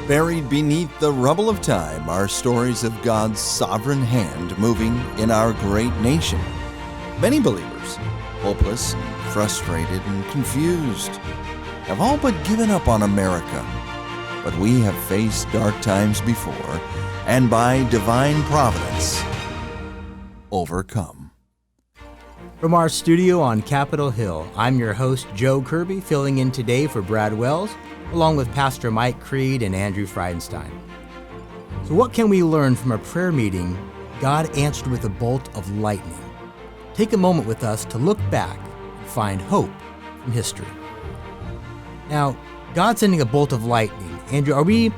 Buried beneath the rubble of time are stories of God's sovereign hand moving in our great nation. Many believers, hopeless, frustrated, and confused, have all but given up on America. But we have faced dark times before, and by divine providence, overcome. From our studio on Capitol Hill, I'm your host, Joe Kirby, filling in today for Brad Wells, along with Pastor Mike Creed and Andrew Friedenstein. So what can we learn from a prayer meeting God answered with a bolt of lightning? Take a moment with us to look back and find hope from history. Now, God sending a bolt of lightning. Andrew, are we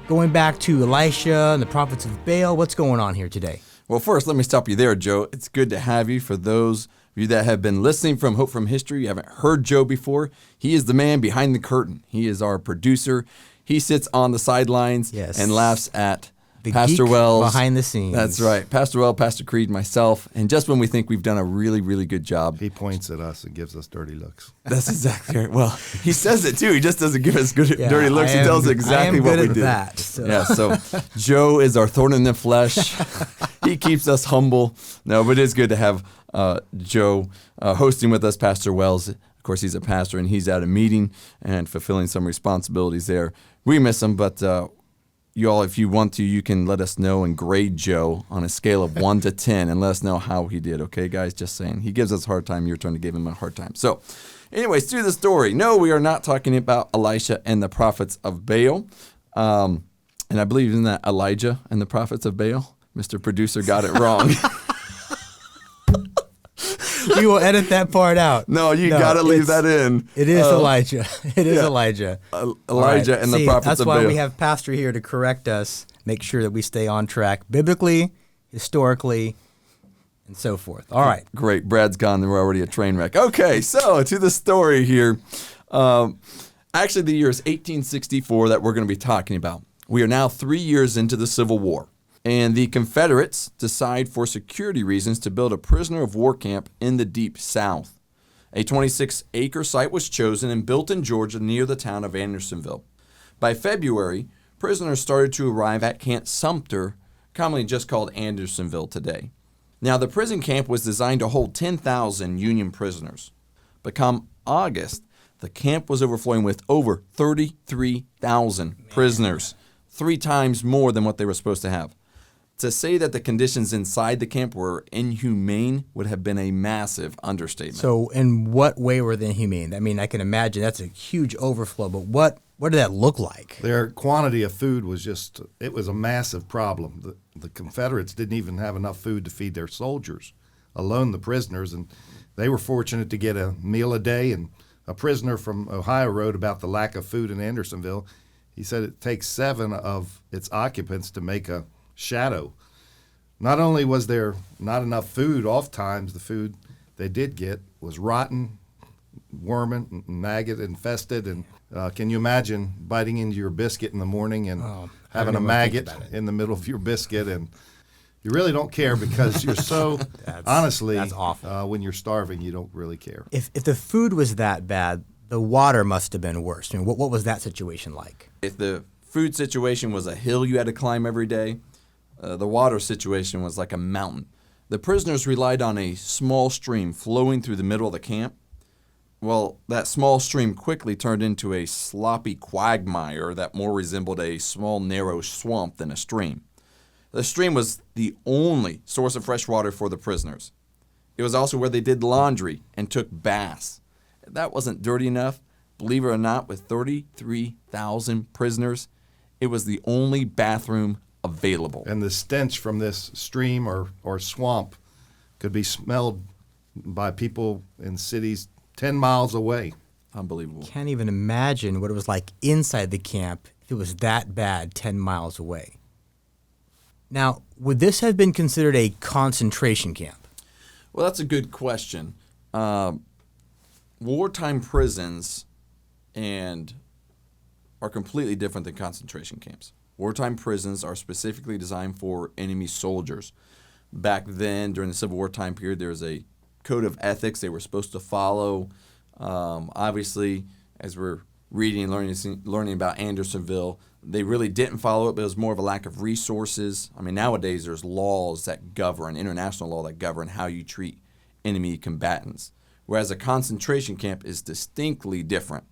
going back to Elisha and the prophets of Baal? What's going on here today? Well, first, let me stop you there, Joe. It's good to have you. For those of you that have been listening from Hope from History, you haven't heard Joe before, he is the man behind the curtain. He is our producer. He sits on the sidelines and laughs at the Pastor geek Wells. Behind the scenes. That's right. Pastor Wells, Pastor Creed, myself. And just when we think we've done a really, really good job. He points at us and gives us dirty looks. That's exactly right. Well, he says it too. He just doesn't give us dirty looks. He tells us exactly what we do. That, so. Yeah, so Joe is our thorn in the flesh. He keeps us humble. No, but it is good to have Joe hosting with us, Pastor Wells. Of course, he's a pastor, and he's at a meeting and fulfilling some responsibilities there. We miss him, but you all, if you want to, you can let us know and grade Joe on a scale of 1 to 10 and let us know how he did. Okay, guys? Just saying. He gives us a hard time. Your turn to give him a hard time. So, anyways, to the story. No, we are not talking about Elisha and the prophets of Baal. And I believe in that Elijah and the prophets of Baal. Mr. Producer got it wrong. We will edit that part out. No, you got to leave that in. It is Elijah. It is Elijah. Elijah and the prophets of Baal. That's why we have Pastor here to correct us, make sure that we stay on track biblically, historically, and so forth. All right. Great. Brad's gone. We're already a train wreck. Okay, so to the story here. Actually, the year is 1864 that we're going to be talking about. We are now 3 years into the Civil War. And the Confederates decide for security reasons to build a prisoner of war camp in the Deep South. A 26-acre site was chosen and built in Georgia near the town of Andersonville. By February, prisoners started to arrive at Camp Sumter, commonly just called Andersonville today. Now, the prison camp was designed to hold 10,000 Union prisoners. But come August, the camp was overflowing with over 33,000 prisoners, 3 times more than what they were supposed to have. To say that the conditions inside the camp were inhumane would have been a massive understatement. So in what way were they inhumane? I mean, I can imagine that's a huge overflow, but what did that look like? Their quantity of food was it was a massive problem. The Confederates didn't even have enough food to feed their soldiers, alone the prisoners, and they were fortunate to get a meal a day. And a prisoner from Ohio wrote about the lack of food in Andersonville. He said it takes 7 of its occupants to make a shadow. Not only was there not enough food, oftentimes the food they did get was rotten, worm, maggot infested, and can you imagine biting into your biscuit in the morning and having a maggot in the middle of your biscuit, and you really don't care because you're so honestly that's awful. When you're starving, you don't really care. If the food was that bad, the water must have been worse. I mean, what was that situation like? If the food situation was a hill you had to climb every day, the water situation was like a mountain. The prisoners relied on a small stream flowing through the middle of the camp. Well, that small stream quickly turned into a sloppy quagmire that more resembled a small, narrow swamp than a stream. The stream was the only source of fresh water for the prisoners. It was also where they did laundry and took baths. If that wasn't dirty enough, believe it or not, with 33,000 prisoners, it was the only bathroom available. And the stench from this stream or swamp could be smelled by people in cities 10 miles away. Unbelievable. Can't even imagine what it was like inside the camp if it was that bad 10 miles away. Now, would this have been considered a concentration camp? Well, that's a good question. Wartime prisons are completely different than concentration camps. Wartime prisons are specifically designed for enemy soldiers. Back then, during the Civil War time period, there was a code of ethics they were supposed to follow. Obviously, as we're reading and learning about Andersonville. They really didn't follow it, but it was more of a lack of resources. I mean, nowadays there's laws that govern, international law that govern how you treat enemy combatants, whereas a concentration camp is distinctly different.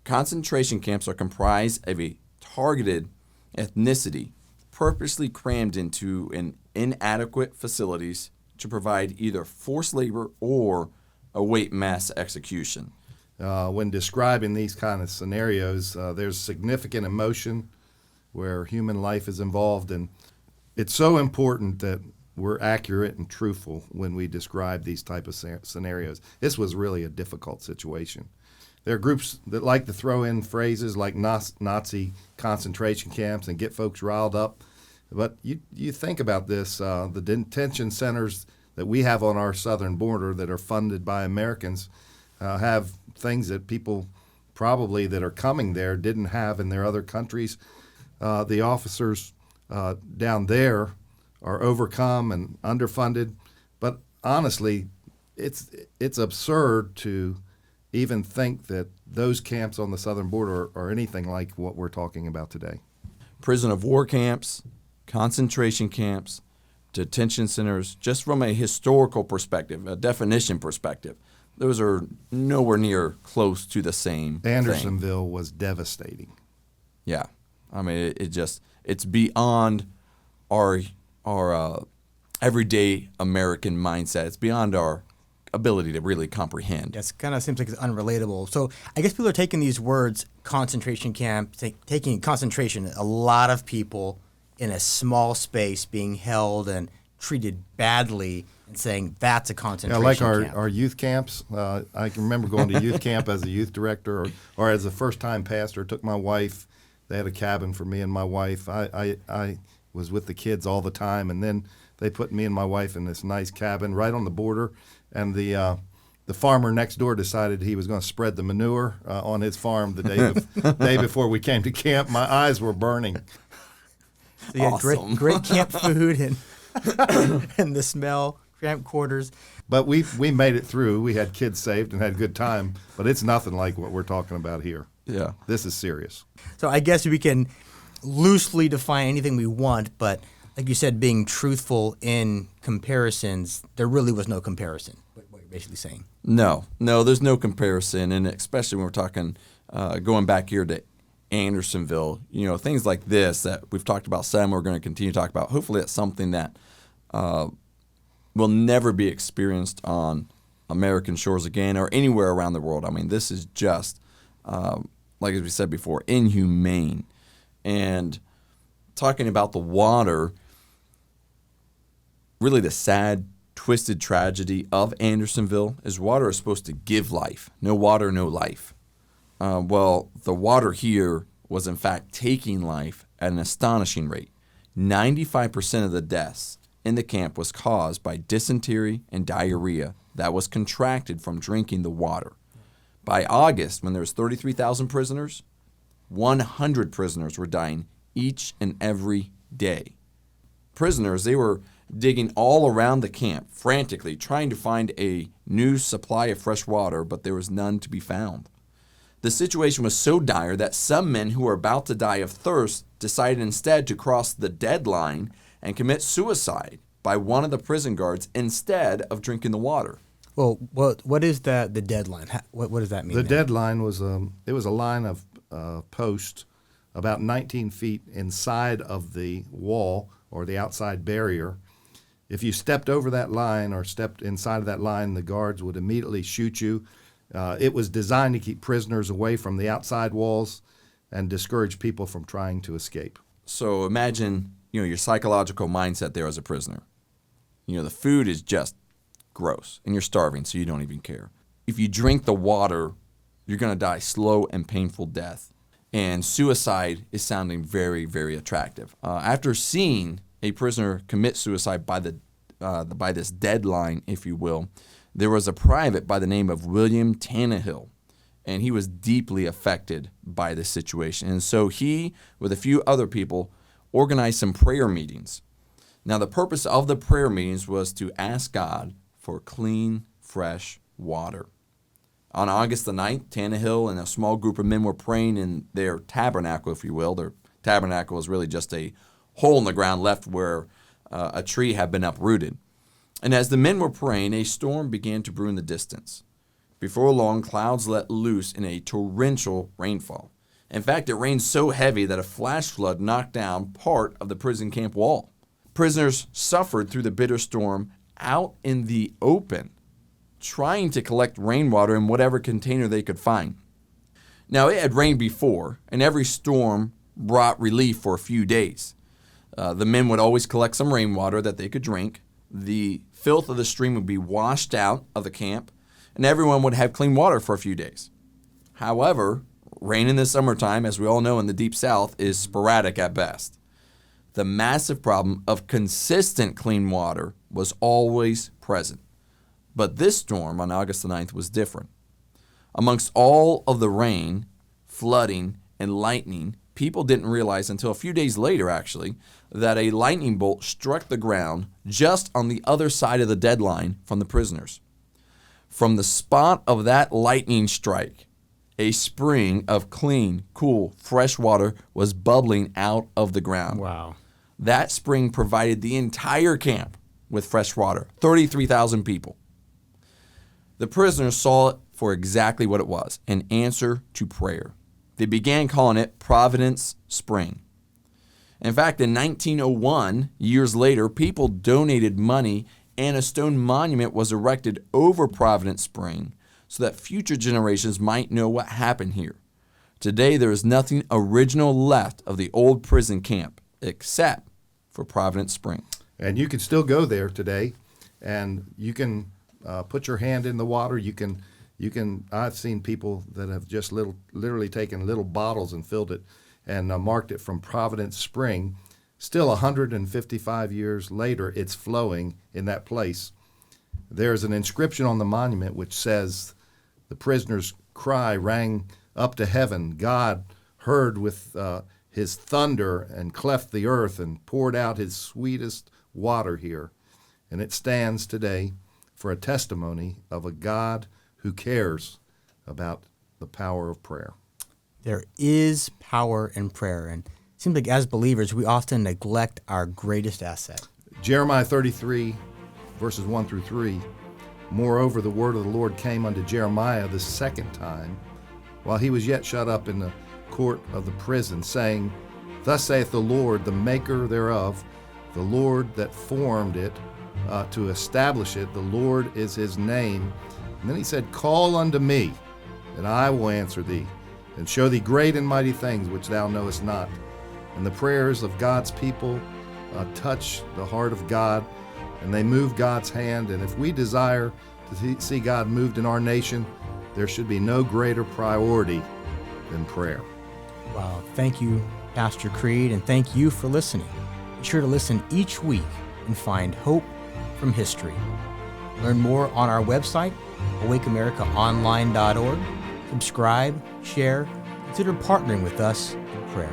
Concentration camps are comprised of a targeted ethnicity purposely crammed into inadequate facilities to provide either forced labor or await mass execution. When describing these kind of scenarios, there's significant emotion where human life is involved, and it's so important that we're accurate and truthful when we describe these type of scenarios. This was really a difficult situation. There are groups that like to throw in phrases like Nazi concentration camps and get folks riled up. But you think about this, the detention centers that we have on our southern border that are funded by Americans have things that people probably that are coming there didn't have in their other countries. The officers down there are overcome and underfunded. But honestly, it's absurd to even think that those camps on the southern border are anything like what we're talking about today. Prison of war camps, concentration camps, detention centers, just from a historical perspective, a definition perspective, those are nowhere near close to the same Andersonville thing. was devastating. Yeah. I mean, it's beyond our everyday American mindset. It's beyond our ability to really comprehend. It kind of seems like it's unrelatable. So I guess people are taking these words, concentration camp, taking concentration, a lot of people in a small space being held and treated badly, and saying that's a concentration like camp. our youth camps. I can remember going to youth camp as a youth director or as a first-time pastor. Took my wife. They had a cabin for me and my wife. I was with the kids all the time, and then they put me and my wife in this nice cabin right on the border. And the farmer next door decided he was going to spread the manure on his farm the day before we came to camp. My eyes were burning. So you had Awesome. great camp food and and the smell, cramped quarters. But we made it through. We had kids saved and had a good time. But it's nothing like what we're talking about here. Yeah. This is serious. So I guess we can loosely define anything we want, but like you said, being truthful in comparisons, there really was no comparison, what you're basically saying. No, there's no comparison, and especially when we're talking going back here to Andersonville, things like this that we've talked about some, we're going to continue to talk about. Hopefully it's something that will never be experienced on American shores again or anywhere around the world. I mean, this is just, like as we said before, inhumane. And talking about the water, really the sad, twisted tragedy of Andersonville is water is supposed to give life. No water, no life. Well, the water here was in fact taking life at an astonishing rate. 95% of the deaths in the camp was caused by dysentery and diarrhea that was contracted from drinking the water. By August, when there was 33,000 prisoners, 100 prisoners were dying each and every day. Prisoners, they were digging all around the camp, frantically trying to find a new supply of fresh water, but there was none to be found. The situation was so dire that some men who were about to die of thirst decided instead to cross the deadline and commit suicide by one of the prison guards instead of drinking the water. Well, what is the deadline? What does that mean? The then? deadline was it was a line of posts about 19 feet inside of the wall or the outside barrier. If you stepped over that line or stepped inside of that line, the guards would immediately shoot you. It was designed to keep prisoners away from the outside walls and discourage people from trying to escape. So imagine, your psychological mindset there as a prisoner. The food is just gross and you're starving, so you don't even care. If you drink the water, you're going to die slow and painful death. And suicide is sounding very, very attractive. After seeing a prisoner commit suicide by this deadline, if you will, there was a private by the name of William Tannehill, and he was deeply affected by this situation. And so he, with a few other people, organized some prayer meetings. Now, the purpose of the prayer meetings was to ask God for clean, fresh water. On August the 9th, Tannehill and a small group of men were praying in their tabernacle, if you will. Their tabernacle is really just a hole in the ground left where a tree had been uprooted. And as the men were praying, a storm began to brew in the distance. Before long, clouds let loose in a torrential rainfall. In fact, it rained so heavy that a flash flood knocked down part of the prison camp wall. Prisoners suffered through the bitter storm out in the open, trying to collect rainwater in whatever container they could find. Now, it had rained before, and every storm brought relief for a few days. The men would always collect some rainwater that they could drink. The filth of the stream would be washed out of the camp, and everyone would have clean water for a few days. However, rain in the summertime, as we all know in the Deep South, is sporadic at best. The massive problem of consistent clean water was always present. But this storm on August the 9th was different. Amongst all of the rain, flooding, and lightning, people didn't realize until a few days later, actually, that a lightning bolt struck the ground just on the other side of the deadline from the prisoners. From the spot of that lightning strike, a spring of clean, cool, fresh water was bubbling out of the ground. Wow. That spring provided the entire camp with fresh water, 33,000 people. The prisoners saw it for exactly what it was, an answer to prayer. They began calling it Providence Spring. In fact, in 1901, years later, people donated money and a stone monument was erected over Providence Spring so that future generations might know what happened here. Today, there is nothing original left of the old prison camp except for Providence Spring. And you can still go there today, and you can put your hand in the water. You can. I've seen people that have just literally taken little bottles and filled it and marked it from Providence Spring. Still 155 years later, it's flowing in that place. There's an inscription on the monument which says, "The prisoner's cry rang up to heaven. God heard with his thunder and cleft the earth and poured out his sweetest water here." And it stands today for a testimony of a God who cares about the power of prayer. There is power in prayer, and it seems like as believers, we often neglect our greatest asset. Jeremiah 33, verses 1 through 3. "Moreover, the word of the Lord came unto Jeremiah the second time, while he was yet shut up in the court of the prison, saying, Thus saith the Lord, the maker thereof, the Lord that formed it, to establish it. The Lord is his name. And then he said, Call unto me, and I will answer thee, and show thee great and mighty things which thou knowest not." And the prayers of God's people touch the heart of God, and they move God's hand. And if we desire to see God moved in our nation, there should be no greater priority than prayer. Wow. Thank you, Pastor Creed, and thank you for listening. Be sure to listen each week and find hope from history. Learn more on our website, awakeamericaonline.org. Subscribe, share, consider partnering with us in prayer.